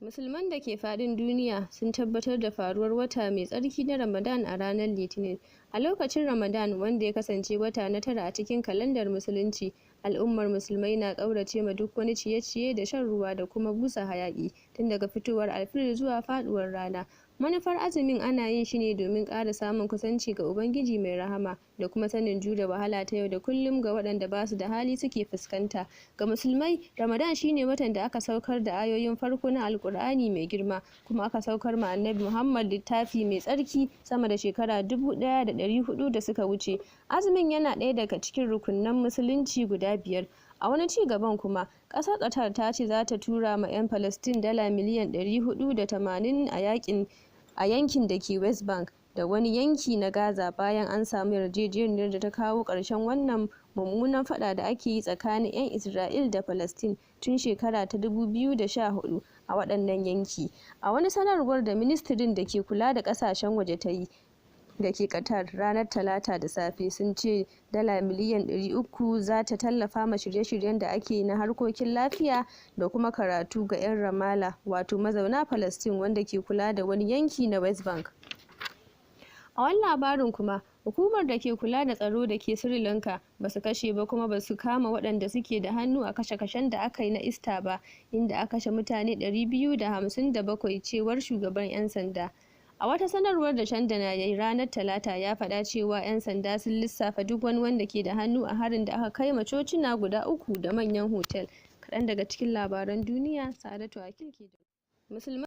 Musulman da ke faɗin duniya sun tabbatar da faruwar wata mai tsarki na Ramadan a ranar Litinin. A lokacin Ramadan, wanda ya kasance wata na 9 a cikin kalandar Musulunci, al'ummar Musulmai na ƙaurace ma duk wani ciye-ciye da shan ruwa da kuma busa hayaƙi tun daga fitowar alfijir zuwa faɗuwar rana. Manufar azumin ana yin shi ne domin ƙara samun kusanci ga Ubangiji mai rahama da kuma sanin jure wahala ta yau da kullum ga waɗanda ba su da hali suke fuskanta. Ga Musulmai, Ramadan shine watan da aka saukar da ayoyin farko na Alƙur'ani mai girma, kuma aka saukar ma Annabi Muhammad littafi mai tsarki sama da shekara 1400 da suka wuce. Azumin yana ɗaya daga cikin rukunan Musulunci guda 5. A wani ci gaban kuma, ƙasar Qatar ta ce za ta tura ma 'yan Falastin dala miliyan 480 a yankin da ke West Bank da wani yanki na Gaza bayan an samu yarjejeniyar da ta kawo ƙarshen wannan mummunan faɗa da ake yi tsakanin 'yan Isra'il da Falastin tun shekara ta 2014 a waɗannan yanki. A wani sanarwar da ministirin da ke kula da ƙasashen waje ta yi da ke Qatar ranar Talata da safe, sun ce dala miliyan 300 za ta tallafa ma shirye-shiryen da ake na harkokin lafiya da kuma karatu ga 'yan Ramallah, wato mazauna Falastin wanda ke kula da wani yanki na West Bank. A wani labarin kuma, hukumar da ke kula da tsaro da ke Sri Lanka ba su kashe ba kuma ba su kama waɗanda suke da hannu a kashe-kashen da aka yi na Easter ba, inda aka kashe mutane 257, cewar shugaban 'yan sanda. A wata sanarwar da Chandana ya yi ranar Talata, ya faɗa cewa 'yan sanda sun lissafa duk wani wanda ke da hannu a harin da aka kai ma cocina guda 3 da manyan hotel. Kaɗan daga cikin labaran duniya, Sa'adatu Wakil ke da Musulmai